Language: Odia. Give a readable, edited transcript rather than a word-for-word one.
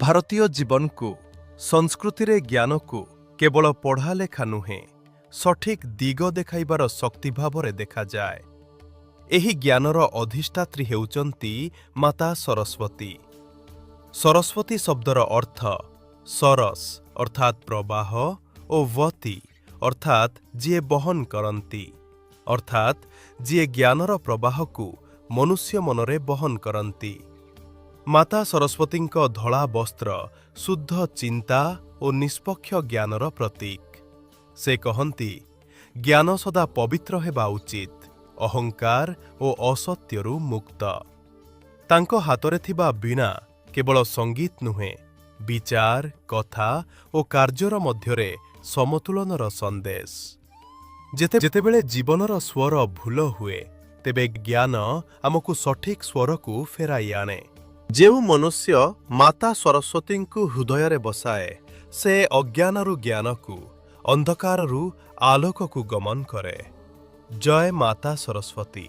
ଭାରତୀୟ ଜୀବନକୁ ସଂସ୍କୃତିରେ ଜ୍ଞାନକୁ କେବଳ ପଢ଼ା ଲେଖା ନୁହେଁ, ସଠିକ୍ ଦିଗ ଦେଖାଇବାର ଶକ୍ତି ଭାବରେ ଦେଖାଯାଏ। ଏହି ଜ୍ଞାନର ଅଧିଷ୍ଠାତ୍ରୀ ହେଉଛନ୍ତି ମାତା ସରସ୍ୱତୀ। ସରସ୍ୱତୀ ଶବ୍ଦର ଅର୍ଥ ସରସ୍ ଅର୍ଥାତ୍ ପ୍ରବାହ ଓ ବତୀ ଅର୍ଥାତ୍ ଯିଏ ବହନ କରନ୍ତି, ଅର୍ଥାତ୍ ଯିଏ ଜ୍ଞାନର ପ୍ରବାହକୁ ମନୁଷ୍ୟ ମନରେ ବହନ କରନ୍ତି। ମାତା ସରସ୍ୱତୀଙ୍କ ଧଳା ବସ୍ତ୍ର ଶୁଦ୍ଧ ଚିନ୍ତା ଓ ନିଷ୍ପକ୍ଷ ଜ୍ଞାନର ପ୍ରତୀକ। ସେ କହନ୍ତି, ଜ୍ଞାନ ସଦା ପବିତ୍ର ହେବା ଉଚିତ, ଅହଙ୍କାର ଓ ଅସତ୍ୟରୁ ମୁକ୍ତ। ତାଙ୍କ ହାତରେ ଥିବା ବୀଣା କେବଳ ସଙ୍ଗୀତ ନୁହେଁ, ବିଚାର, କଥା ଓ କାର୍ଯ୍ୟର ମଧ୍ୟରେ ସମତୁଳନର ସନ୍ଦେଶ। ଯେତେବେଳେ ଜୀବନର ସ୍ୱର ଭୁଲ ହୁଏ, ତେବେ ଜ୍ଞାନ ଆମକୁ ସଠିକ୍ ସ୍ୱରକୁ ଫେରାଇ ଆଣେ। ଯେଉଁ ମନୁଷ୍ୟ ମାତା ସରସ୍ୱତୀଙ୍କୁ ହୃଦୟରେ ବସାଏ, ସେ ଅଜ୍ଞାନରୁ ଜ୍ଞାନକୁ, ଅନ୍ଧକାରରୁ ଆଲୋକକୁ ଗମନ କରେ। ଜୟ ମାତା ସରସ୍ୱତୀ।